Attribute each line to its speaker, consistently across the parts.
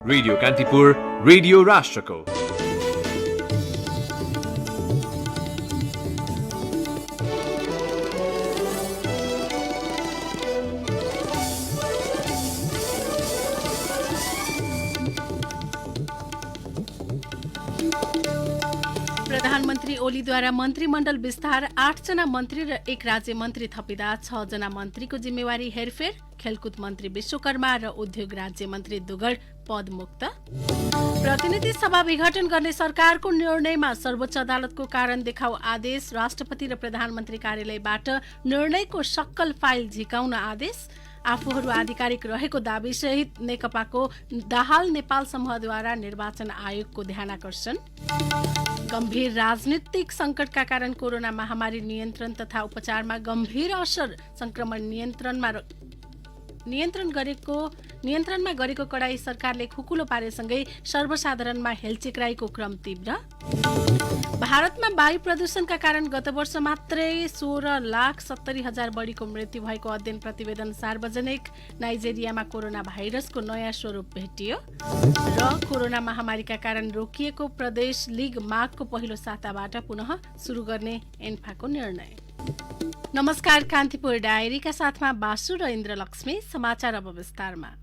Speaker 1: Radio Kantipur, radio राष्ट्रको।
Speaker 2: प्रधानमन्त्री ओलीद्वारा मन्त्रीमण्डल विस्तार, 8 जना मन्त्री र 1 राज्य मन्त्री थपिँदा 6 जना मन्त्रीको जिम्मेवारी हेरफेर, खेलकुद मन्त्री विश्वकर्मा र उद्योग राज्य मन्त्री दुगड पदमुक्त। प्रतिनिधि सभा विघटन गर्ने सरकारको निर्णयमा सर्वोच्च अदालतको कारण देखाउ आदेश, राष्ट्रपति र प्रधानमन्त्री कार्यालयबाट निर्णयको सक्कल फाइल झिकाउन आदेश, आफूहरू आधिकारिक रहेको दाबीसहित नेकपाको दाहाल नेपाल समूहद्वारा निर्वाचन आयोगको ध्यानाकर्षण। गम्भीर राजनीतिक संकटका कारण कोरोना महामारी नियन्त्रण तथा उपचारमा गम्भीर असर, संक्रमण नियन्त्रणमा गरेको कडाई सरकारले खुकुलो पारेसँगै सर्वसाधारणमा हेलचेक्राईको क्रम तीव्र। भारतमा वायु प्रदूषणका कारण गत वर्ष मात्रै 16,70,000 बढीको मृत्यु भएको अध्ययन प्रतिवेदन सार्वजनिक। नाइजेरियामा कोरोना भाइरसको नयाँ स्वरूप भेटियो र कोरोना महामारीका कारण रोकिएको प्रदेश लीग माघको पहिलो साताबाट पुनः सुरु गर्ने एन्फाको निर्णय। नमस्कार, कान्तिपुर डायरीका साथमा बासु र इन्द्रलक्ष्मी। समाचार अब विस्तारमा।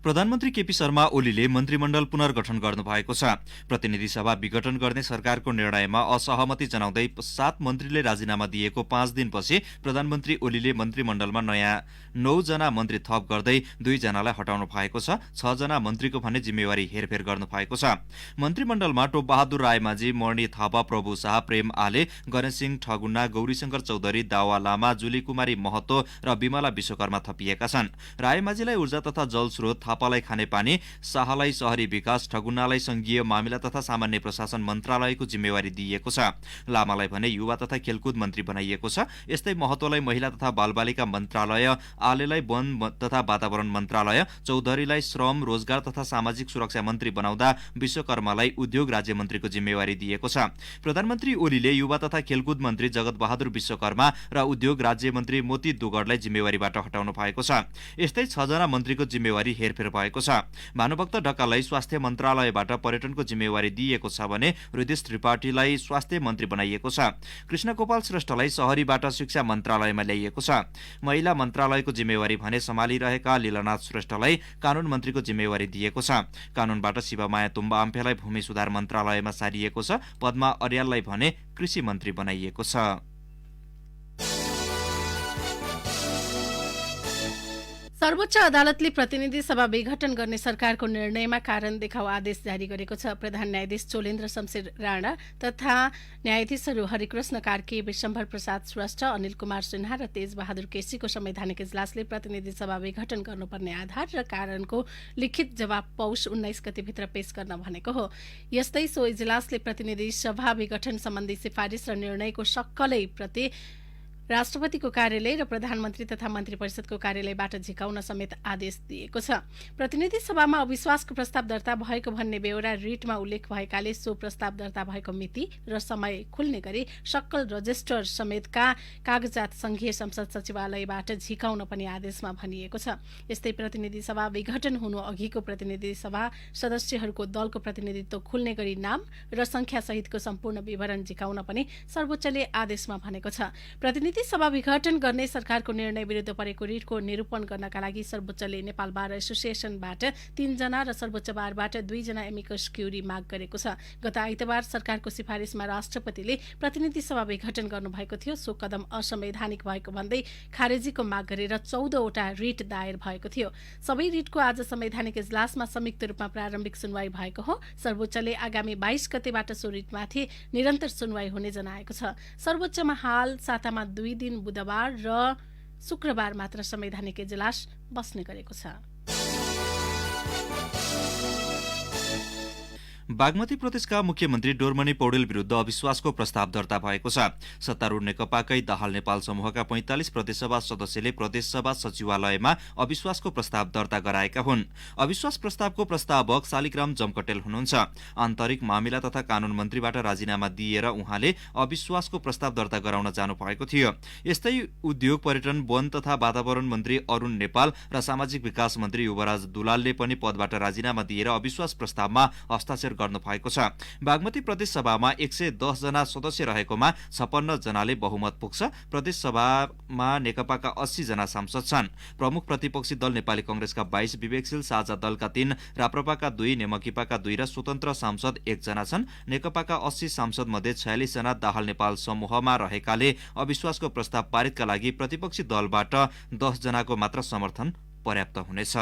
Speaker 3: प्रधानमन्त्री केपी शर्मा ओलीले मन्त्रीमण्डल पुनर्गठन गर्नुभएको छ। प्रतिनिधि सभा विघटन गर्ने सरकारको निर्णयमा असहमति जनाउँदै 7 मन्त्रीले राजीनामा दिएको 5 दिनपछि प्रधानमन्त्री ओलीले मन्त्रीमण्डलमा नयाँ 9 जना मन्त्री थप गर्दै 2 जनालाई हटाउनु भएको छ। 6 जना मन्त्रीको भने जिम्मेवारी हेरफेर गर्नु भएको छ। मन्त्रीमण्डलमा टोपबहादुर रायमाझी, मर्णी थापा, प्रभु शाह, प्रेम आले, गणेशसिंह ठगुन्ना, गौरीशंकर चौधरी, दावा लामा, जुली कुमारी महतो र विमला विश्वकर्मा थपिएका छन्। रायमाझीलाई ऊर्जा तथा जलस्रोत, थापालाई खानेपानी, शाहलाई शहरी विकास, ठगुन्नालाई संघीय मामिला तथा सामान्य प्रशासन मन्त्रालयको जिम्मेवारी दिइएको छ। लामालाई भने युवा तथा खेलकुद मन्त्री बनाइएको छ। यस्तै महतोलाई महिला तथा बालबालिका मन्त्रालय, आलेलाई वन तथा वातावरण मन्त्रालय, चौधरीलाई श्रम, रोजगार तथा सामाजिक सुरक्षा मन्त्री बनाउँदा विश्वकर्मालाई उद्योग राज्य मन्त्रीको जिम्मेवारी दिएको छ। प्रधानमन्त्री ओलीले युवा तथा खेलकुद मन्त्री जगत बहादुर विश्वकर्मा र उद्योग राज्य मन्त्री मोती दुगडलाई जिम्मेवारीबाट हटाउनु भएको छ। यस्तै 6 जना मन्त्रीको जिम्मेवारी हेरफेर भएको छ। भानुभक्त ढकाललाई स्वास्थ्य मन्त्रालयबाट पर्यटनको जिम्मेवारी दिइएको छ भने हृदय त्रिपाठीलाई स्वास्थ्य मन्त्री बनाइएको छ। कृष्णगोपाल श्रेष्ठलाई शहरीबाट शिक्षा मन्त्रालयमा ल्याइएको छ। महिला मन्त्रालयको जिम्मेवारी भने सम्हालिरहेका लीलानाथ श्रेष्ठलाई कानून मन्त्रीको जिम्मेवारी दिएको छ। कानूनबाट शिवमाया तुम्बा आम्फेलाई भूमि सुधार मन्त्रालयमा सारिएको छ। पद्मा अर्याललाई भने कृषि मन्त्री बनाइएको छ।
Speaker 2: सर्वोच्च अदालतले प्रतिनिधि सभा विघटन गर्ने सरकारको निर्णयमा कारण देखाउ आदेश जारी गरेको छ। प्रधान न्यायाधीश चोलेन्द्र शमशेर राणा तथा न्यायाधीशहरू हरिकृष्ण कार्की, विशम्भर प्रसाद श्रेष्ठ, अनिल कुमार सिन्हा र तेज बहादुर केसीको संवैधानिक इजलासले प्रतिनिधि सभा विघटन गर्नुपर्ने आधार र कारणको लिखित जवाब पौष 19 गतेभित्र पेश गर्न भनेको हो। यस्तै सो इजलासले प्रतिनिधि सभा विघटन सम्बन्धी सिफारिस र निर्णयको सक्कलै प्रति राष्ट्रपतिको कार्यालय र प्रधानमन्त्री तथा मन्त्री परिषदको कार्यालयबाट झिकाउन समेत आदेश दिएको छ। प्रतिनिधि सभामा अविश्वासको प्रस्ताव दर्ता भएको भन्ने बेहोरा रिटमा उल्लेख भएकाले सो प्रस्ताव दर्ता भएको मिति र समय खुल्ने गरी सक्कल रजिस्टर समेतका कागजात संघीय संसद सचिवालयबाट झिकाउन पनि आदेशमा भनिएको छ। यस्तै प्रतिनिधि सभा विघटन हुनु अघिको प्रतिनिधि सभा सदस्यहरूको दलको प्रतिनिधित्व खुल्ने गरी नाम र संख्या सहितको सम्पूर्ण विवरण झिकाउन पनि सर्वोच्चले आदेशमा भनेको छ। प्रतिनिधि सभा विघटन गर्ने सरकारको निर्णय विरुद्ध परेको रिटको निरूपण गर्नका लागि सर्वोच्चले नेपाल बार एसोसिएसनबाट 3 जना र सर्वोच्च बारबाट 2 जना एमिकस क्युरी माग गरेको छ। गत आइतबार सरकारको सिफारिसमा राष्ट्रपतिले प्रतिनिधि सभा विघटन गर्नुभएको थियो। सो कदम असंवैधानिक भएको भन्दै खारेजीको माग गरेर 14 वटा रिट दायर भएको थियो। सबै रिटको आज संवैधानिक इजलासमा संयुक्त रूपमा प्रारम्भिक सुनवाई भएको हो। सर्वोच्चले आगामी 22 गतेबाट सो रिटमाथि निरन्तर सुनवाई हुने जनाएको छ। सर्वोच्चमा हाल सातामा 2 दिन बुधबार र शुक्रबार मात्र संवैधानिक इजलास बस्ने गरेको छ।
Speaker 3: बागमती प्रदेशका मुख्यमन्त्री डोरमणि पौडेल विरुद्ध अविश्वासको प्रस्ताव दर्ता भएको छ। सत्तारूढ नेकपाकै दाहाल नेपाल समूहका 45 प्रदेशसभा सदस्यले प्रदेशसभा सचिवालयमा अविश्वासको प्रस्ताव दर्ता गराएका हुन्। अविश्वास प्रस्तावको प्रस्तावक शालिग्राम जमकटेल हुनुहुन्छ। आन्तरिक मामिला तथा कानून मन्त्रीबाट राजीनामा दिएर उहाँले अविश्वासको प्रस्ताव दर्ता गराउन जानु भएको थियो। यस्तै उद्योग, पर्यटन, वन तथा वातावरण मन्त्री अरुण नेपाल र सामाजिक विकास मन्त्री युवराज दुलालले पनि पदबाट राजीनामा दिएर अविश्वास प्रस्तावमा हस्ताक्षर गर्नु भएको छ। बागमती प्रदेश सभामा 110 जना सदस्य रहेकोमा 56 जनाले बहुमत पुग्छ। प्रदेश सभामा नेकपाका 80 जना सांसद छन्। प्रमुख प्रतिपक्षी दल नेपाली कांग्रेसका 22, विवेकशील साझा दलका 3, राप्रपाका 2, नेमकिपाका 2 र स्वतन्त्र सांसद 1 जना छन्। नेकपाका 80 सांसद मध्ये 46 जना दाहाल नेपाल समूहमा रहेकाले अविश्वासको प्रस्ताव पारितका लागि प्रतिपक्षी दलबाट 10 जनाको मात्र समर्थन पर्याप्त हुनेछ।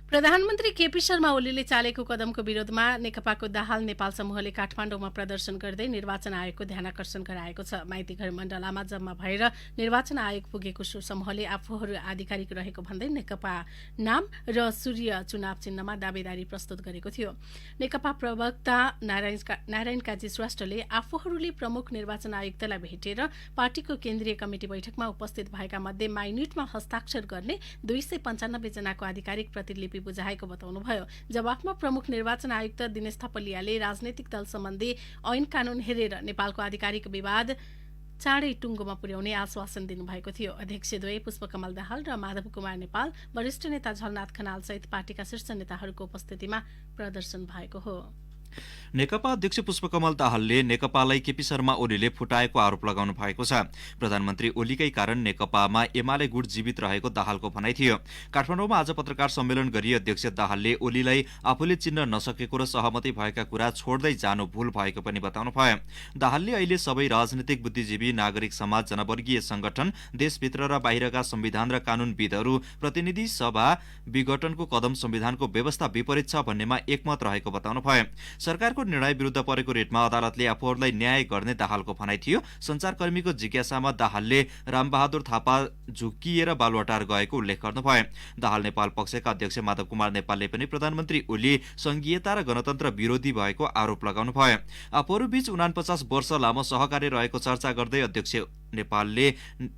Speaker 2: प्रधानमन्त्री केपी शर्मा ओलीले चालेको कदमको विरोधमा नेकपाको दाहाल नेपाल समूहले काठमाडौँमा प्रदर्शन गर्दै निर्वाचन आयोगको ध्यानाकर्षण गराएको छ। माइतीघर मण्डलामा जम्मा भएर निर्वाचन आयोग पुगेको सो समूहले आफूहरू आधिकारिक रहेको भन्दै नेकपा नाम र सूर्य चुनाव चिन्हमा दावेदारी प्रस्तुत गरेको थियो। नेकपा प्रवक्ता नारायण काजी श्रेष्ठले आफूहरूले प्रमुख निर्वाचन आयुक्तलाई भेटेर पार्टीको केन्द्रीय कमिटी बैठकमा उपस्थित भएका मध्ये माइन्युटमा हस्ताक्षर गर्ने 295 जनाको आधिकारिक प्रतिलिपि बुझाएको बताउनुभयो। जवाफमा प्रमुख निर्वाचन आयुक्त दिनेश थपलियाले राजनैतिक दल सम्बन्धी ऐन कानून हेरेर नेपालको आधिकारिक विवाद चाँडै टुङ्गोमा पुर्याउने आश्वासन दिनुभएको थियो। अध्यक्षद्वय पुष्पकमल दाहाल र माधव कुमार नेपाल, वरिष्ठ नेता झलनाथ खनाल सहित पार्टीका शीर्ष नेताहरूको उपस्थितिमा प्रदर्शन भएको हो।
Speaker 3: नेकपा अध्यक्ष पुष्पकमल दाहालले नेकपालाई केपी शर्मा ओलीले फुटाएको आरोप लगाउनु भएको छ। प्रधानमन्त्री ओलीकै कारण नेकपामा एमाले गुट जीवित रहेको दाहालको भनाइ थियो। काठमाडौँमा आज पत्रकार सम्मेलन गरी अध्यक्ष दाहालले ओलीलाई आफूले चिन्न नसकेको र सहमति भएका कुरा छोड्दै जानु भूल भएको पनि बताउनु भयो। दाहालले अहिले सबै राजनीतिक बुद्धिजीवी, नागरिक समाज, जनवर्गीय संगठन, देशभित्र र बाहिरका संविधान र कानूनविदहरू प्रतिनिधि सभा विघटनको कदम संविधानको व्यवस्था विपरीत छ भन्नेमा एकमत रहेको बताउनु भयो। सरकारको निर्णय विरुद्ध परेको रेटमा अदालतले आफूहरूलाई न्याय गर्ने दाहालको भनाइ थियो। संचारकर्मीको जिज्ञासामा दाहालले रामबहादुर थापा झुक्किएर बालुवाटार गएको उल्लेख गर्नुभयो। दाहाल नेपाल पक्षका अध्यक्ष माधव कुमार नेपालले पनि प्रधानमन्त्री ओली संघीयता र गणतन्त्र विरोधी भएको आरोप लगाउनुभयो। आफूहरूबीच 49 वर्ष लामो सहकार्य रहेको चर्चा गर्दै अध्यक्ष नेपालले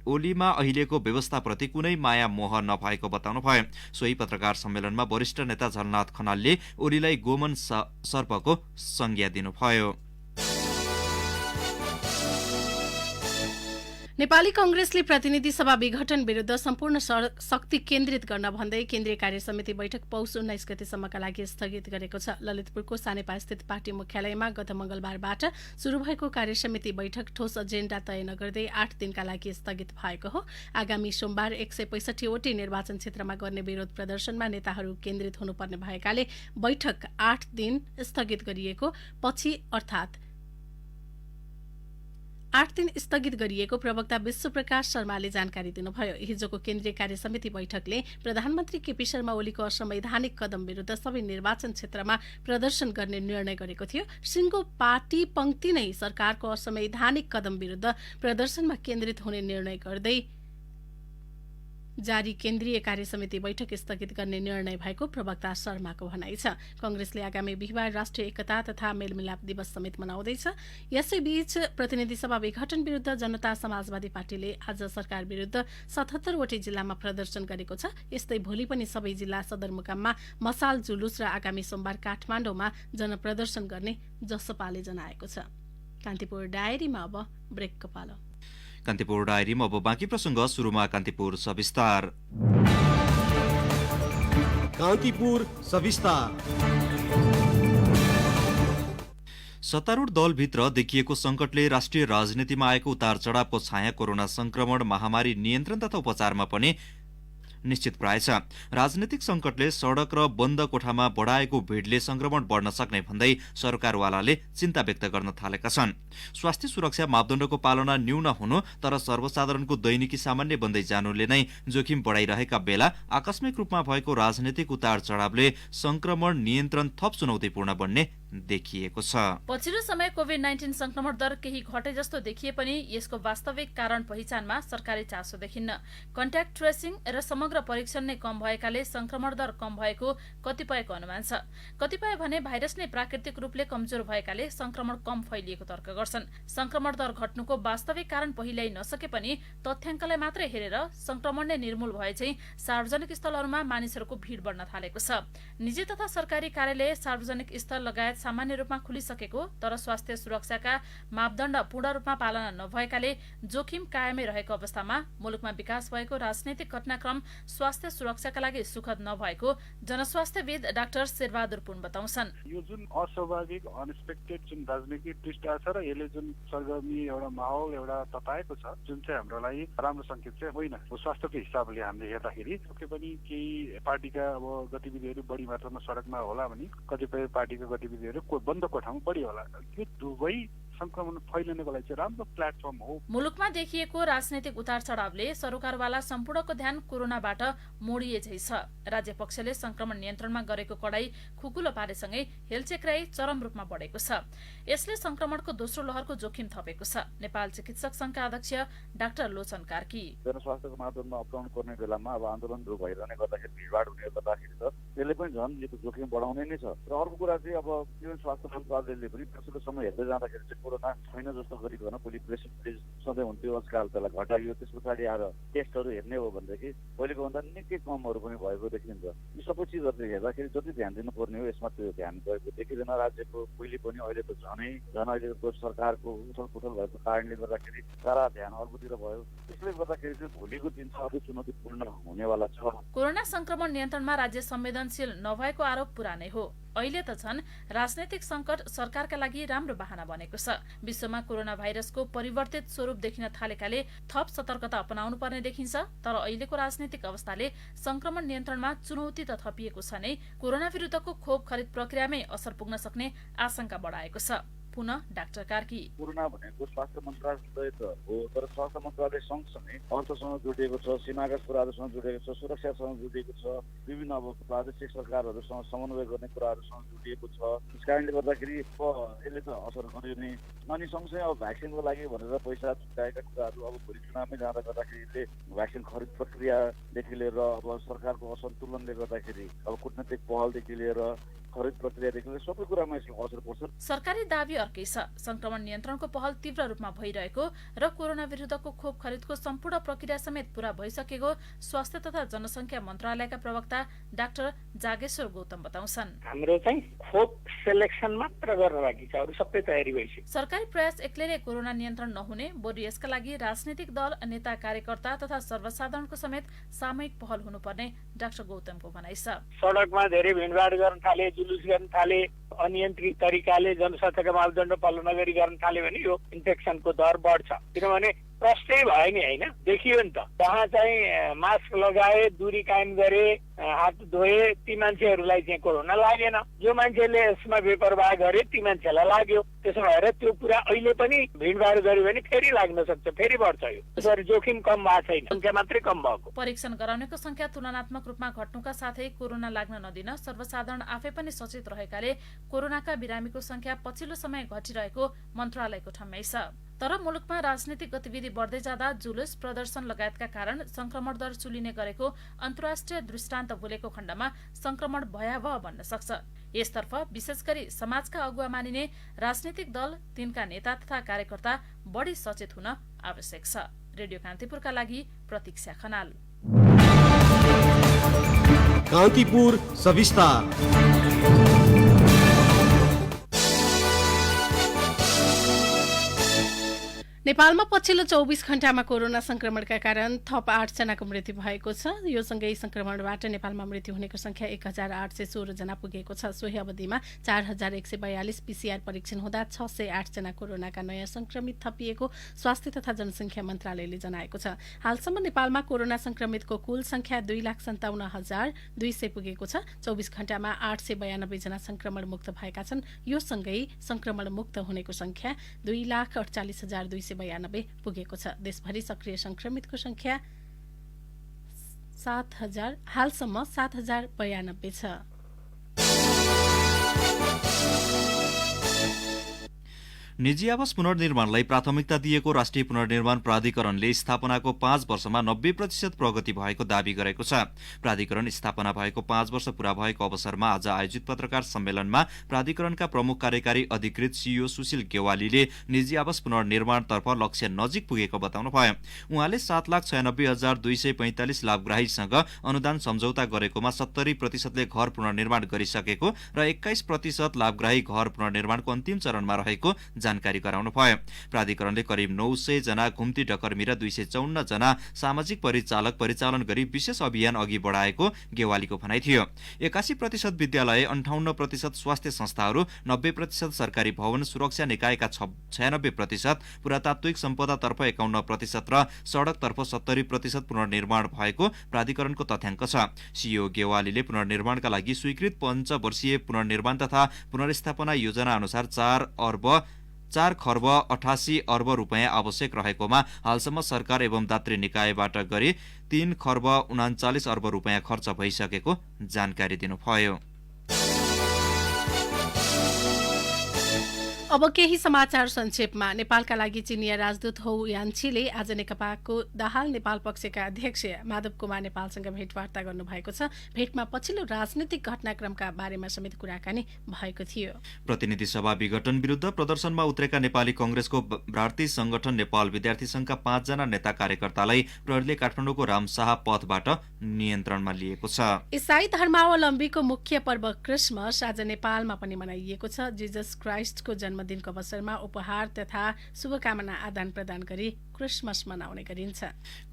Speaker 3: ओलीमा अहिलेको व्यवस्थाप्रति कुनै माया मोह नभएको बताउनुभयो। सोही पत्रकार सम्मेलनमा वरिष्ठ नेता झलनाथ खनालले ओलीलाई गोमन सर्पको संज्ञा दिनुभयो।
Speaker 2: नेपाली कांग्रेसले प्रतिनिधि सभा विघटन विरुद्ध सम्पूर्ण शक्ति केन्द्रित गर्न भन्दै केन्द्रीय कार्य समिति बैठक पौष 19 गतेसम्मका लागि स्थगित गरेको छ। ललितपुरको सानेपा स्थित पार्टी मुख्यालयमा गत मंगलबारबाट शुरू भएको कार्य समिति बैठक ठोस एजेण्डा तय नगर्दै 8 दिनका लागि स्थगित भएको हो। आगामी सोमबार 165 वटै निर्वाचन क्षेत्रमा गर्ने विरोध प्रदर्शनमा नेताहरू केन्द्रित हुनुपर्ने भएकाले बैठक 8 दिन स्थगित गरिएको पछि अर्थात् 8 दिन स्थगित गरिएको प्रवक्ता विश्वप्रकाश शर्माले जानकारी दिनुभयो। हिजोको केन्द्रीय कार्य समिति बैठकले प्रधानमन्त्री केपी शर्मा ओलीको असंवैधानिक कदम विरुद्ध सबै निर्वाचन क्षेत्रमा प्रदर्शन गर्ने निर्णय गरेको थियो। सिंगो पार्टी पंक्ति नै सरकारको असंवैधानिक कदम विरुद्ध प्रदर्शनमा केन्द्रित हुने निर्णय गर्दै जारी केन्द्रीय कार्य समिति बैठक स्थगित गर्ने निर्णय भएको प्रवक्ता शर्माको भनाइ छ। कांग्रेसले आगामी बिहिबार राष्ट्रिय एकता तथा मेलमिलाप दिवस समेत मनाउँदैछ। यसैबीच प्रतिनिधि सभा विघटन विरुद्ध जनता समाजवादी पार्टीले आज सरकार विरुद्ध 77 वटै जिल्लामा प्रदर्शन गरेको छ। यस्तै भोलि पनि सबै जिल्ला सदरमुकाममा मसाल जुलुस र आगामी सोमबार काठमाडौँमा जनप्रदर्शन गर्ने जसपाले जनाएको छ। कान्तिपुर डायरीमा अब ब्रेकको पालो।
Speaker 3: कान्तिपुर डायरीमा अब बाँकी प्रसंग। सुरुमा कान्तिपुर सविस्तार।
Speaker 4: कान्तिपुर सविस्तार।
Speaker 3: सत्तारूढ दलभित्र देखिएको संकटले राष्ट्रिय राजनीतिमा आएको उतार चढावको छाया कोरोना संक्रमण महामारी नियन्त्रण तथा उपचारमा पनि निश्चित प्राय छ। राजनीतिक संकटले सड़क र बन्द कोठामा बढाएको भिडले संक्रमण बढ्न सक्ने भन्दै सरकारवालाले चिन्ता व्यक्त गर्न थालेका छन्। स्वास्थ्य सुरक्षा मापदण्डको पालना न्यून हुनु तर सर्वसाधारणको दैनिकी सामान्य बन्दै जानुले नै जोखिम बढाइरहेका बेला आकस्मिक रूपमा भएको राजनीतिक उतार चढावले संक्रमण नियन्त्रण थप चुनौतीपूर्ण बन्ने देखिएको छ।
Speaker 5: पछिल्लो समय कोभिड-19 संक्रमण दर केही घटे जस्तो देखिए पनि यसको वास्तविक कारण पहिचानमा सरकारी चासो देखिन्न। कन्ट्याक्ट ट्रेसिङ र समग्र परीक्षण नै कम भएकाले संक्रमण दर कम भएको कतिपयको अनुमान छ। कतिपय भने भाइरस नै प्राकृतिक रूपले कमजोर भएकाले संक्रमण कम फैलिएको तर्क गर्छन्। संक्रमण दर घट्नुको वास्तविक कारण पहिल्यै नसके पनि तथ्याङ्कलाई मात्रै हेरेर संक्रमण नै निर्मूल भए चाहिँ सार्वजनिक स्थलहरूमा मानिसहरूको भीड़ बढ्न थालेको छ। निजी तथा सरकारी कार्यालय, सार्वजनिक स्थल लगायत सामान्य रूपमा खुलिसकेको तर स्वास्थ्य सुरक्षाका मापदण्ड पूर्ण रूपमा पालना नभएकाले जोखिम कायमै रहेको अवस्थामा मुलुकमा विकास भएको राजनैतिक घटनाक्रम स्वास्थ्य सुरक्षाका लागि सुखद नभएको जनस्वास्थ्यविद डाक्टर शेरबहादुर पुन बताउँछन्।
Speaker 6: यो जुन अस्वाभाविक अनएक्सपेक्टेड जुन राजनीतिक ट्विस्ट आछ र यसले जुन सरगर्मी एउटा माहौल एउटा तताएको छ जुन चाहिँ हाम्रो लागि राम्रो संकेत चाहिँ होइन। स्वास्थ्यको हिसाबले हामीले हेर्दाखेरि पक्कै पनि केही पार्टीका अब गतिविधिहरू बढी मात्रामा सडकमा होला भने कतिपय पार्टीको गतिविधिहरू बन्द कोठामा बढी होला। यो दुवै संक्रमण फैलिनको लागि चाहिँ राम्रो प्लेटफर्म हो।
Speaker 5: मुलुकमा देखिएको राजनैतिक उतार चढावले सरकारवाला सम्पूर्णको ध्यान कोरोनाबाट मोडिए झै छ। राज्य पक्षले संक्रमण नियन्त्रणमा गरेको कडाई खुकुलो पारेसँगै हेलचेक्राई चरम रूपमा बढेको छ। यसले संक्रमणको दोस्रो लहरको जोखिम थपेको छ। नेपाल चिकित्सक संघका अध्यक्ष डाक्टर लोचन कार्की
Speaker 7: जनस्वास्थ्यको मापदण्डमा अपनाउनु पर्ने बेलामा अब आन्दोलनहरू भइरहने गर्दाखेरि भिडभाड हुने गर्दाखेरि त त्यसले पनि झन् यो जोखिम बढाउने नै छ। र अर्को कुरा चाहिँ अब जीवन स्वास्थ्य मन्त्रालयले पनि पछिल्लो समय हेर्दै जाँदाखेरि चाहिँ कोरोना छैन जस्तो गरिकन भोलि प्रेस रिलिज सधैँ हुन्थ्यो, आजकल त्यसलाई घटाइयो। त्यस पछाडि आएर टेस्टहरू हेर्ने हो भनेदेखि पहिलेको भन्दा निकै कमहरू पनि भएको देखिन्छ। यी सबै चिजहरू हेर्दाखेरि जति ध्यान दिनुपर्ने हो यसमा त्यो ध्यान गएको देखिँदैन राज्यको। पहिले पनि अहिले त झन् अहिलेको सरकारको उथलपुथल भएको कारणले गर्दाखेरि सारा ध्यान अर्कोतिर भयो। त्यसले गर्दाखेरि चाहिँ भोलिको दिन चाहिँ अझै चुनौतीपूर्ण हुनेवाला छ।
Speaker 5: कोरोना संक्रमण नियन्त्रणमा राज्य संवेदनशील नभएको आरोप पुरानै हो। अहिले त झन् राजनैतिक संकट सरकारका लागि राम्रो बहाना बनेको छ। विश्वमा कोरोना भाइरसको परिवर्तित स्वरूप देखिन थालेकाले थप सतर्कता अपनाउनु पर्ने देखिन्छ। तर अहिलेको राजनैतिक अवस्थाले संक्रमण नियन्त्रणमा चुनौती त थपिएको छ नै, कोरोना विरुद्धको खोप खरिद प्रक्रियामै असर पुग्न सक्ने आशंका बढाएको छ। पुनः डाक्टर कार्की
Speaker 7: कोरोना भनेको स्वास्थ्य मन्त्रालय त हो, तर स्वास्थ्य मन्त्रालय सँगसँगै अर्थसँग जोडिएको छ, सीमाका कुराहरूसँग जोडिएको छ, सुरक्षासँग जोडिएको छ, विभिन्न अब प्रादेशिक सरकारहरूसँग समन्वय गर्ने कुराहरूसँग जोडिएको छ। त्यस कारणले गर्दाखेरि यसले त असर गर्यो नै। अनि सँगसँगै अब भ्याक्सिनको लागि भनेर पैसा छुट्याएका कुराहरू अब भोलि चुनावमै जाँदा गर्दाखेरि यसले भ्याक्सिन खरिद प्रक्रियादेखि लिएर अब सरकारको असन्तुलनले गर्दाखेरि अब कूटनीतिक पहलदेखि लिएर खरिद प्रक्रियादेखि लिएर सबै कुरामा यसले असर पर्छ।
Speaker 5: सरकारी दाबी अर्कै छ। संक्रमण नियन्त्रणको पहल तीव्र रूपमा भइरहेको र कोरोना विरुद्धको खोप खरिदको सम्पूर्ण प्रक्रिया समेत पूरा भइसकेको स्वास्थ्य तथा जनसंख्या मन्त्रालयका प्रवक्ता डाक्टर जागेश्वर गौतम बताउँछन्।
Speaker 8: हाम्रो चाहिँ खोप सेलेक्सन मात्र गर्न बाँकी छ, अरु सबै तयारी भइसक्यो।
Speaker 5: सरकारी प्रयास एक्लैले कोरोना नियन्त्रण नहुने, बरु यसका लागि राजनीतिक दल, नेता, कार्यकर्ता तथा सर्वसाधारणको समेत सामूहिक पहल हुनुपर्ने डाक्टर गौतमको भनाइ छ।
Speaker 8: सडकमा धेरै भिडभाड गर्न थाले, जुलुस गर्न थाले, अनियन्त्रित तरिकाले जनस्वास्थ्यका मापदण्ड पालना गरी गर्न थाल्यो भने यो इन्फेक्सनको दर बढ्छ। किनभने प्रष्टै भयो नि, होइन, देखियो नि त। जहाँ चाहिँ मास्क लगाए, दूरी कायम गरे, हात धोए, ती मान्छेहरूलाई चाहिँ कोरोना लागेन। जो मान्छेले यसमा बेपरवाह गरे ती मान्छेलाई लाग्यो। त्यसो भएर त्यो कुरा अहिले पनि भिडभाड गर्यो भने फेरि लाग्न सक्छ, फेरि बढ्छ। यो त्यसरी जोखिम कम भएको छैन, संख्या मात्रै कम भएको।
Speaker 5: परीक्षण गराउनेको संख्या तुलनात्मक रूपमा घट्नुका साथै कोरोना लाग्न नदिन सर्वसाधारण आफै पनि सचेत रहेकाले कोरोनाका बिरामीको संख्या पछिल्लो समय घटिरहेको मन्त्रालयको ठम्याइ छ। तर मुलुकमा राजनीतिक गतिविधि बढ्दै जाँदा जुलुस, प्रदर्शन लगायतका कारण संक्रमण दर चुलिने गरेको अन्तर्राष्ट्रिय दृष्टान्त भुलेको खण्डमा संक्रमण भयावह बन्न सक्छ। यसतर्फ विशेष गरी समाजका अगुवा मानिने राजनीतिक दल, तिनका नेता तथा कार्यकर्ता बढी सचेत हुन आवश्यक छ। रेडियो कान्तिपुरका लागि प्रतीक्षा खनाल।
Speaker 4: कान्तिपुर सविस्तार।
Speaker 2: नेपालमा पछिल्लो 24 घण्टामा कोरोना संक्रमणका कारण थप 8 जनाको मृत्यु भएको छ। यो सँगै संक्रमणबाट नेपालमा मृत्यु हुनेको संख्या 1816 जना पुगेको छ। सोही अवधिमा 4142 पीसीआर परीक्षण हुँदा 608 जना कोरोनाका नयाँ संक्रमित थपिएको स्वास्थ्य तथा जनसंख्या मन्त्रालयले जनाएको छ। हालसम्म नेपालमा कोरोना संक्रमितको कुल संख्या 2,57,200 पुगेको छ। 24 घण्टामा 892 जना संक्रमण मुक्त भएका छन्। यो सँगै संक्रमण मुक्त हुनेको संख्या 2,48,292 पुगेको छ। देशभरि सक्रिय संक्रमितको संख्या 7,000 हालसम्म 7,092 छ।
Speaker 3: निजी आवास पुनर्निर्माणलाई प्राथमिकता दिएको राष्ट्रिय पुनर्निर्माण प्राधिकरणले स्थापनाको 5 वर्षमा 90% प्रगति भएको दावी गरेको छ। प्राधिकरण स्थापना भएको 5 वर्ष पूरा भएको अवसरमा आज आयोजित पत्रकार सम्मेलनमा प्राधिकरणका प्रमुख कार्यकारी अधिकृत सीईओ सुशील गेवालीले निजी आवास पुनर्निर्माणतर्फ लक्ष्य नजिक पुगेको बताउनुभयो। उहाँले 7,96,245 लाभग्राहीसँग अनुदान सम्झौता गरेकोमा 70% घर पुनर्निर्माण गरिसकेको र 21% लाभग्राही घर पुनर्निर्माणको अन्तिम चरणमा रहेको जानकारी गराउनुभयो। प्राधिकरणले करिब 900 जना घुम्ती डकर्मी र 254 जना सामाजिक परिचालक परिचालन गरी विशेष अभियान अघि बढाएको गेवालीको भनाइ थियो। 81% विद्यालय, 58% स्वास्थ्य संस्थाहरू, 90% सरकारी भवन सुरक्षा निकायका 96%, पुरातात्विक सम्पदातर्फ 51% र सडकतर्फ 70% पुनर्निर्माण भएको प्राधिकरणको तथ्याङ्क छ। सीईओ गेवालीले पुनर्निर्माणका लागि स्वीकृत 5 वर्षीय पुनर्निर्माण तथा पुनर्स्थापना योजना अनुसार 4 खर्ब 88 अर्ब रुपियाँ आवश्यक रहेकोमा हालसम्म सरकार एवं दात्री निकायबाट गरी 3 खर्ब 39 अर्ब रुपियाँ खर्च भइसकेको जानकारी दिनुभयो।
Speaker 2: अब केही समाचार संक्षेपमा। नेपालका लागि चिनिया राजदूत हौ यान्छीले आज नेकपाको दाहाल नेपाल पक्षका अध्यक्ष माधव कुमार नेपालसँग भेटवार्ता गर्नुभएको छ। भेटमा पछिल्लो राजनीतिक घटनाक्रमका बारेमा समेत कुराकानी भएको थियो।
Speaker 3: प्रतिनिधि सभा विघटन विरुद्ध प्रदर्शनमा उत्रेका नेपाली कंग्रेसको भारतीय संगठन नेपाल विद्यार्थी संघका 5 जना नेता कार्यकर्तालाई प्रहरीले काठमाडौँको रामशाह पथबाट नियन्त्रणमा लिएको छ।
Speaker 2: इसाई धर्मावलम्बीको मुख्य पर्व क्रिसमस आज नेपालमा पनि मनाइएको छ। जिजस क्राइस्टको जन्मदिनको अवसरमा उपहार तथा शुभकामना आदान प्रदान गरी क्रिसमस मनाउने गरिन्छ।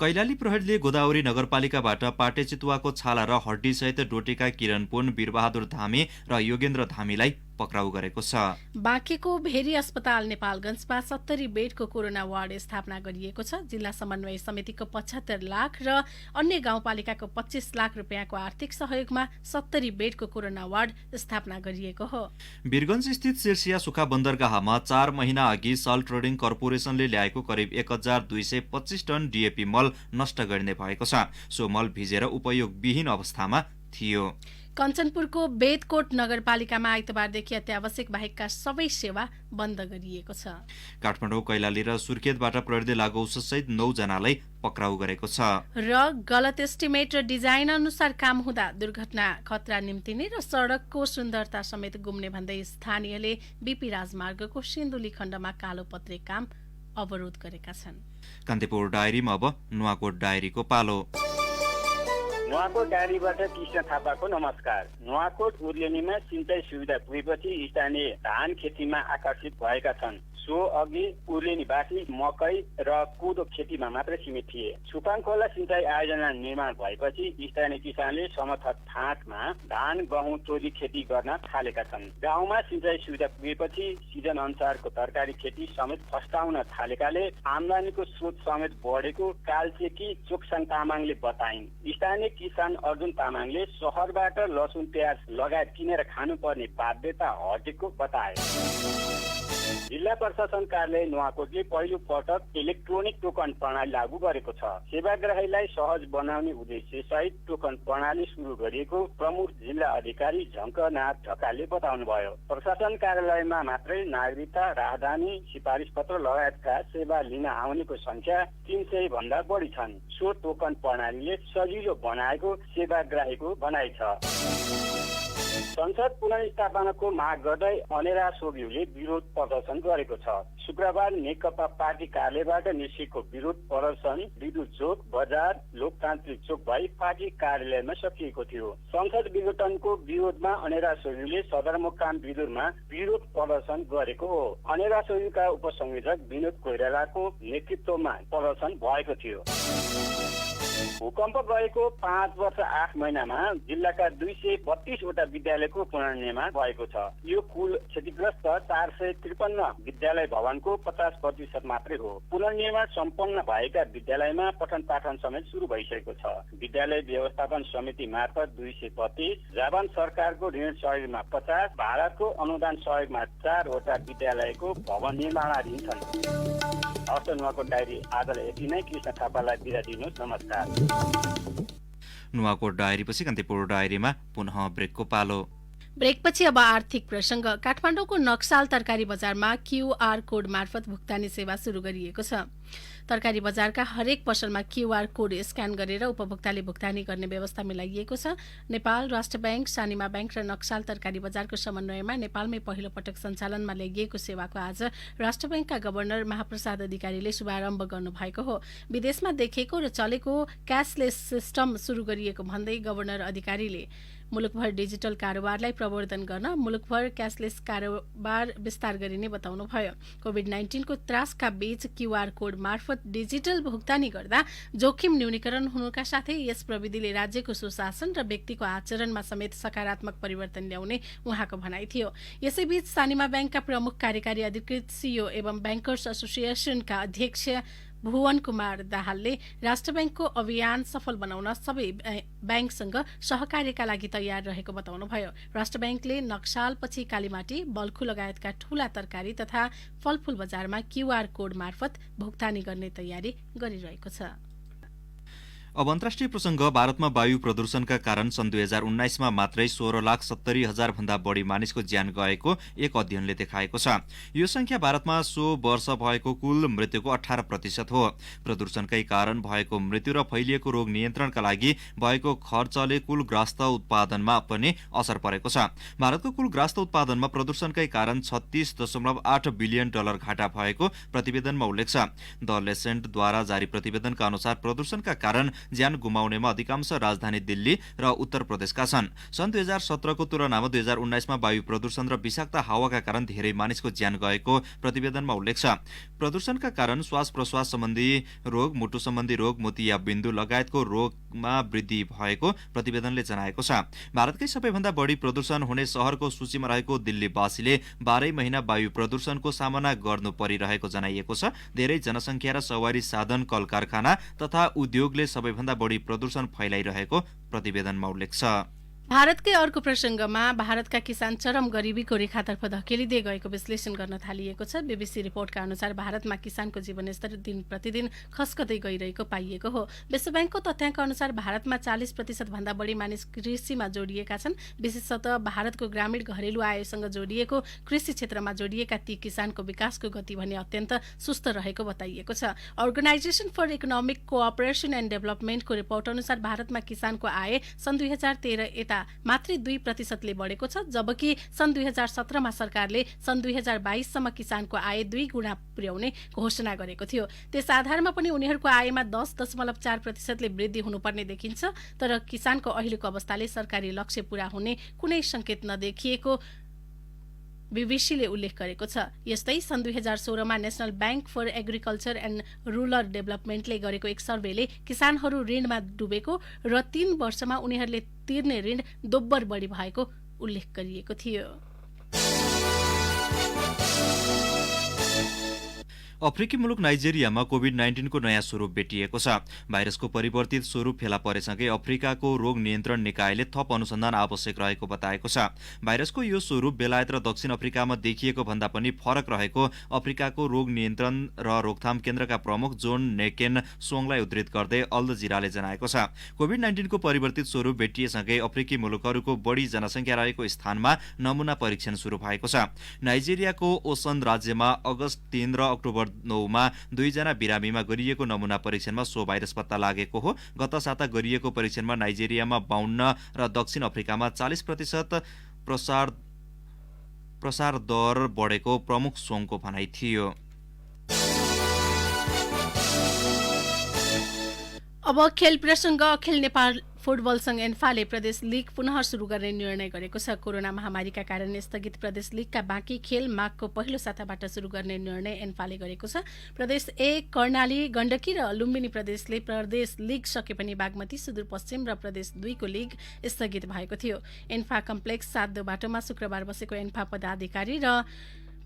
Speaker 3: कैलाली प्रहरीले गोदावरी नगरपालिकाबाट पाटे चितुवाको छाला र हड्डी सहित डोटेका किरण पुन, वीरबहादुर धामी र योगेन्द्र धामीलाई पक्राउ गरेको छ।
Speaker 2: बाँकेको भेरी अस्पताल नेपालगञ्जमा 70 बेडको कोरोना वार्ड स्थापना गरिएको छ। जिल्ला समन्वय समितिको 75 लाख र अन्य गाउँपालिकाको 25 लाख रुपियाँको आर्थिक सहयोगमा 70 बेडको कोरोना वार्ड स्थापना गरिएको हो।
Speaker 3: वीरगञ्ज स्थित सिरसिया सुखा बन्दरगाहमा 4 महिना अघि सल ट्रेडिङ कर्पोरेसनले ल्याएको करिब 1225 टन डीएपी मल नष्ट गरिने भएको छ। सो मल भिजेर उपयोगविहीन अवस्थामा थियो।
Speaker 2: कञ्चनपुरको बेदकोट नगरपालिकामा आइतबारदेखि अत्यावश्यक बाहेकका सबै सेवा बन्द गरिएको छ।
Speaker 3: काठमाडौँ, कैलाली र सुर्खेतबाट प्रहरीले लागु औषधसहित 9 जनालाई पक्राउ गरेको छ।
Speaker 2: र गलत एस्टिमेट र डिजाइन अनुसार काम हुँदा दुर्घटना खतरा निम्तिने र सडकको सुन्दरता समेत गुम्ने भन्दै स्थानीयले बीपी राजमार्गको सिन्धुली खण्डमा कालोपत्रे काम अवरोध गरेका छन्।
Speaker 3: कान्तिपुर डायरीमा अब नुवाकोट डायरीको पालो।
Speaker 9: नुवाकोट डायरीबाट कृष्ण थापाको नमस्कार। नुवाकोट उर्लेनीमा सिंचाइ सुविधा पुगेपछि स्थानीय धान खेतीमा आकर्षित भएका छन्। सो अघि उर्लेनीवासी मकै र कोदो खेतीमा मात्र सीमित थिए। सुपाङ खोला सिंचाइ आयोजना निर्माण भएपछि स्थानीय किसानले समर्थक फाँटमा धान, गहुँ, तोरी खेती गर्न थालेका छन्। गाउँमा सिंचाइ सुविधा पुगेपछि सिजन अनुसारको तरकारी खेती समेत फस्टाउन थालेकाले आमदानीको स्रोत समेत बढेको कालचेकी चोक्साङ तामाङले बताइन्। स्थानीय किसान अर्जुन तामाङले शहरबाट लसुन, प्याज लगायत किनेर खानुपर्ने बाध्यता हटेको बताए। जिल्ला प्रशासन कार्यालय नुवाकोटले पहिलो पटक इलेक्ट्रोनिक टोकन प्रणाली लागू गरेको छ। सेवाग्राहीलाई सहज बनाउने उद्देश्य सहित टोकन प्रणाली सुरु गरिएको प्रमुख जिल्ला अधिकारी झङ्कनाथ ढकालले बताउनुभयो। प्रशासन कार्यालयमा मात्रै नागरिकता, राहदानी, सिफारिस पत्र लगायतका सेवा लिन आउनेको संख्या 300 भन्दा बढी छन्। सो टोकन प्रणालीले सजिलो बनाएको सेवाग्राहीको भनाइ छ। संसद पुनर्स्थापनाको माग गर्दै अनेरा सोभियुले विरोध प्रदर्शन गरेको छ। शुक्रबार नेकपा पार्टी कार्यालयबाट निस्केको विरोध प्रदर्शन विद्युत चोक, बजार, लोकतान्त्रिक चोक भई पार्टी कार्यालयमा सकिएको थियो। संसद विघटनको विरोधमा अनेरा सोभियुले सदरमुकाम विदुरमा विरोध प्रदर्शन गरेको हो। अनेरा सोभियुका उपसंयोजक विनोद कोइरालाको नेतृत्वमा प्रदर्शन भएको थियो। भूकम्प गएको 5 वर्ष 8 महिनामा जिल्लाका 232 वटा विद्यालयको पुनर्निर्माण भएको छ। यो कुल क्षतिग्रस्त 453 विद्यालय भवनको 50% मात्रै हो। पुनर्निर्माण सम्पन्न भएका विद्यालयमा पठन पाठन समेत सुरु भइसकेको छ। विद्यालय व्यवस्थापन समिति मार्फत 232, जापान सरकारको ऋण सहयोगमा 50, भारतको अनुदान सहयोगमा 4 वटा विद्यालयको भवन निर्माणाधीन छन्। हस्त नुवाकोट डायरी आजलाई यति नै। कृष्ण थापालाई बिदा दिनुहोस्। नमस्कार।
Speaker 3: नुवाकोट डायरीपछि कान्तिपुर डायरीमा पुनः ब्रेकको पालो।
Speaker 2: ब्रेकपछि अब आर्थिक प्रसङ्ग। काठमाडौँको नक्साल तरकारी बजारमा क्यूआर कोड मार्फत भुक्तानी सेवा सुरु गरिएको छ। तरकारी बजारका हरेक पसलमा क्यूआर कोड स्क्यान गरेर उपभोक्ताले भुक्तानी गर्ने व्यवस्था मिलाइएको छ। नेपाल राष्ट्र बैंक, सानिमा बैंक र नक्साल तरकारी बजारको समन्वयमा नेपालमै पहिलो पटक सञ्चालनमा ल्याइएको सेवाको आज राष्ट्र बैंकका गभर्नर महाप्रसाद अधिकारीले शुभारम्भ गर्नुभएको हो। विदेशमा देखेको र चलेको क्यासलेस सिस्टम सुरु गरिएको भन्दै गभर्नर अधिकारीले मुलुकभर डिजिटल कारोबारलाई प्रवर्धन गर्न मुलुकभर क्यासलेस कारोबार विस्तार गरिने बताउनुभयो। कोभिड-19 को त्रासका बीच क्यूआर कोड मार्फत डिजिटल भुक्तानी गर्दा जोखिम न्यूनीकरण हुनुका साथै यस प्रविधिले राज्यको सुशासन र व्यक्तिको आचरणमा समेत सकारात्मक परिवर्तन ल्याउने उहाँको भनाइ थियो। यसैबीच सानिमा बैंकका प्रमुख कार्यकारी अधिकृत सीईओ एवं बैंकर्स एसोसिएसनका अध्यक्ष भुवन कुमार दाहालले राष्ट्र बैंकको अभियान सफल बनाउन सबै बैंकसँग सहकार्यका लागि तयार रहेको बताउनुभयो। राष्ट्र बैंकले नक्सालपछि कालीमाटी, बल्खु लगायतका ठूला तरकारी तथा फलफूल बजारमा क्यूआर कोड मार्फत भुक्तानी गर्ने तयारी गरिरहेको छ।
Speaker 3: अब अन्तर्राष्ट्रिय प्रसंग। भारतमा वायु प्रदूषणका कारण सन् 2019 मा मात्रै 16,70,000 भन्दा बढी मानिसको ज्यान गएको एक अध्ययनले देखाएको छ। यो संख्या भारतमा सो वर्ष भएको कुल मृत्युको 18% हो। प्रदूषणकै कारण भएको मृत्यु र फैलिएको रोग नियन्त्रणका लागि भएको खर्चले कुल ग्रास्त उत्पादनमा पनि असर परेको छ। भारतको कुल ग्रास्त उत्पादनमा प्रदूषणकै कारण $36.8 बिलियन घाटा भएको प्रतिवेदनमा उल्लेख छ। द लेसेन्टद्वारा जारी प्रतिवेदनका अनुसार प्रदूषणका कारण ज्यान गुमाउनेमा अधिकांश राजधानी दिल्ली र उत्तर प्रदेशका छन्। सन् 2017 को तुलनामा 2019 मा वायु प्रदूषण र विषाक्त हावाका कारण धेरै मानिसको ज्यान गएको प्रतिवेदनमा उल्लेख छ। प्रदूषणका कारण श्वास प्रश्वास सम्बन्धी रोग, मुटु सम्बन्धी रोग, मोतिया बिन्दु लगायतको रोगमा वृद्धि भएको प्रतिवेदनले जनाएको छ। भारतकै सबैभन्दा बढी प्रदूषण हुने शहरको सूचीमा रहेको दिल्लीवासीले 12 महिना वायु प्रदूषणको सामना गर्नु परिरहेको जनाइएको छ। धेरै जनसंख्या र सवारी साधन, कल कारखाना तथा उद्योगले सबैभन्दा बढी प्रदूषण फैलाइरहेको प्रतिवेदनमा उल्लेख छ।
Speaker 2: भारतकै अर्को प्रसंगमा भारतका किसान चरम गरिबीको रेखातर्फ धकेलिँदै गएको विश्लेषण गर्न थालिएको छ। बीबीसी रिपोर्टका अनुसार भारतमा किसानको जीवनस्तर दिन प्रतिदिन खस्कदै गइरहेको पाइएको हो। विश्व बैंकको तथ्याङ्क अनुसार भारतमा 40% भन्दा बढी मानिस कृषिमा जोडिएका छन्। विशेषतः भारतको ग्रामीण घरेलु आयसँग जोडिएको कृषि क्षेत्रमा जोडिएका ती किसानको विकासको गति भने अत्यन्त सुस्त रहेको बताइएको छ। Organisation for Economic Cooperation and डेभलपमेन्टको रिपोर्ट अनुसार भारतमा किसानको आय सन् 2013 यता मात्रै 2% बढेको छ, जबकि सन् 2017 मा सरकारले सन् 2022 सम्म किसानको आय 2 गुणा पुर्याउने घोषणा गरेको थियो। त्यस आधारमा पनि उनीहरूको आयमा 10.4% वृद्धि हुनुपर्ने देखिन्छ। तर किसानको अहिलेको अवस्थाले सरकारी लक्ष्य पूरा हुने कुनै संकेत नदेखिएको बीबीसीले उल्लेख गरेको छ। यस्तै सन् 2016 मा National Bank for Agriculture and Rural डेभलपमेन्टले गरेको एक सर्वेले किसानहरू ऋणमा डुबेको र 3 वर्षमा उनीहरूले तिर्ने ऋण दोब्बर बढी भएको उल्लेख गरिएको थियो।
Speaker 3: अफ्रिकी मुलुक नाइजेरियामा कोभिड-19 को नयाँ स्वरूप भेटिएको छ। भाइरसको परिवर्तित स्वरूप फेला परेसँगै अफ्रिकाको रोग नियन्त्रण निकायले थप अनुसन्धान आवश्यक रहेको बताएको छ। भाइरसको यो स्वरूप बेलायत र दक्षिण अफ्रिकामा देखिएको भन्दा पनि फरक रहेको अफ्रिकाको रोग नियन्त्रण र रोकथाम केन्द्रका प्रमुख जोन नेकेन सोङलाई उद्धृत गर्दै अल जजिराले जनाएको छ। कोभिड-19 को परिवर्तित स्वरूप भेटिएसँगै अफ्रिकी मुलुकहरूको बढी जनसंख्या रहेको स्थानमा नमूना परीक्षण सुरु भएको छ। नाइजेरियाको ओसन राज्यमा अगस्त 3 र अक्टोबर 9 मा 2 जना बिरामीमा गरिएको नमूना परीक्षणमा सो भाइरस पत्ता लागेको हो। गत साता गरिएको परीक्षणमा नाइजेरियामा 52 र दक्षिण अफ्रिकामा 40% प्रसार दर बढेको प्रमुख सोङको भनाइ थियो।
Speaker 2: अब खेल प्रसंग। अखिल नेपाल फुटबल संघ एन्फाले प्रदेश लीग पुनः सुरु गर्ने निर्णय गरेको छ। कोरोना महामारीका कारण स्थगित प्रदेश लीगका बाँकी खेल माघको पहिलो साताबाट सुरु गर्ने निर्णय एन्फाले गरेको छ। प्रदेश 1 कर्णाली, गण्डकी र लुम्बिनी प्रदेशले प्रदेश लीग सके पनि बागमती, सुदूरपश्चिम र प्रदेश 2 को लीग स्थगित भएको थियो। एन्फा कम्प्लेक्स 7 बाटोमा शुक्रबार बसेको एन्फा पदाधिकारी र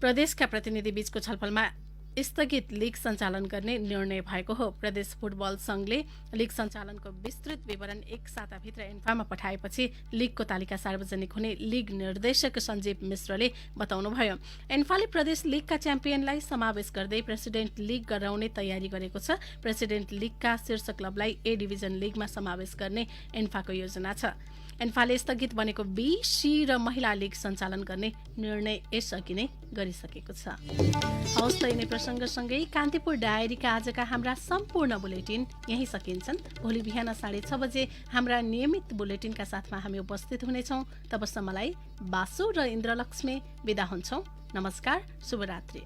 Speaker 2: प्रदेशका प्रतिनिधि बीचको छलफलमा स्थगित लीग सञ्चालन गर्ने निर्णय भएको हो। प्रदेश फुटबल संघले लीग सञ्चालनको विस्तृत विवरण एक साताभित्र एन्फामा पठाएपछि लीगको तालिका सार्वजनिक हुने लीग निर्देशक सञ्जीव मिश्रले बताउनुभयो। एन्फाले प्रदेश लीगका च्याम्पियनलाई समावेश गर्दै प्रेसिडेन्ट लीग गराउने तयारी गरेको छ। प्रेसिडेन्ट लीगका शीर्ष क्लबलाई ए डिभिजन लीगमा समावेश गर्ने एन्फाको योजना छ। एन्फाले स्थगित बनेको BC र महिला लीग सञ्चालन गर्ने निर्णय यसअघि नै गरिसकेको छ। हवस् त यिनै प्रसङ्गसँगै कान्तिपुर डायरीका आजका हाम्रा सम्पूर्ण बुलेटिन यही सकिन्छन्। भोलि बिहान 6:30 बजे हाम्रा नियमित बुलेटिनका साथमा हामी उपस्थित हुनेछौँ। तबसम्मलाई बासु र इन्द्रलक्ष्मी बिदा हुन्छौँ। नमस्कार, शुभरात्रि।